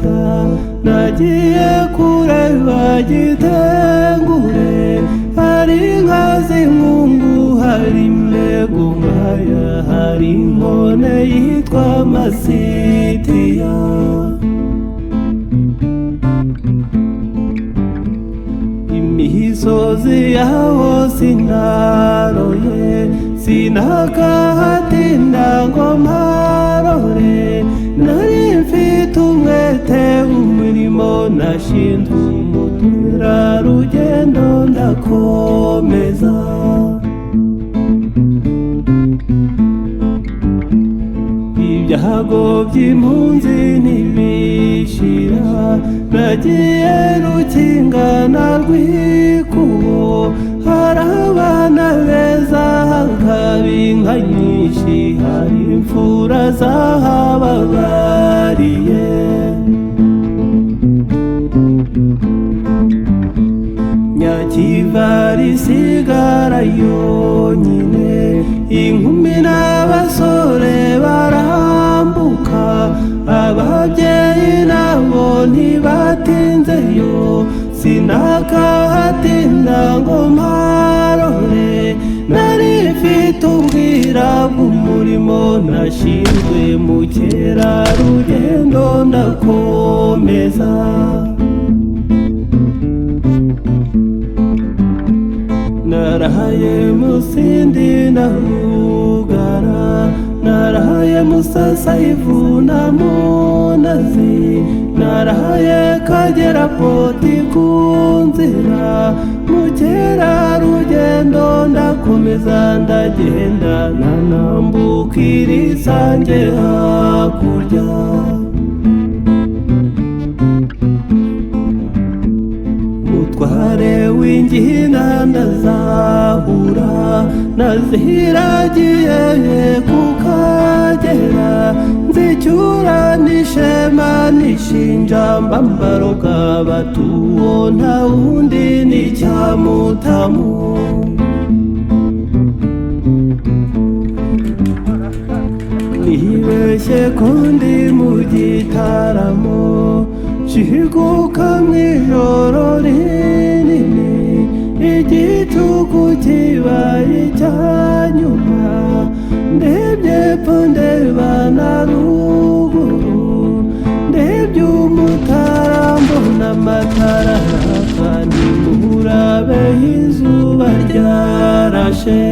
bucya nagiye kureba Gitengure, hari inka z'inkungu, hari imego nkaya, hari inkone yitwa Masitiya. Imisozi yaho sinaroye, sinakahatinda ngo mparore, nari mfite umwete umurimo nashinzwe, umuturarugendo ndakomeza. Ibyago by'impunzi ntibishira, nagiye Rukinga na Rwikubo, hari abana beza hakaba inka nyinshi, hari imfura zahababariye. Nyakivari isigara yonyine, inkumi n'abasore barambuka, ababyeyi nabo ntibatinzeyo, sinakahatinda ngo mparore, nari mfite ubwira bw'umurimo nashinzwe, mukerarugendo ndakomeza. Narahaye Musindi na Rugara, narahaye Musasaivu na Munazi, narahaye Kagera Poti ku nzira, mukerarugendo ndakomeza ndagenda, nanambukira Isange hakurya. Mutware w'ingina ndazahura, naziragiye ku Kagera, nzicyura n'ishema n'ishinja, mbambaroga batuwo nta wundi ni Cyamutamu. Nibeshye ko ndi mu gitaramo, shiguka mw'ijoro rinini, igicuku kibaye icyanyuma, ndebye epfo ndeba na ruguru, ndebye umutara mbona amatara araka, nimurabe izuba ryarashe.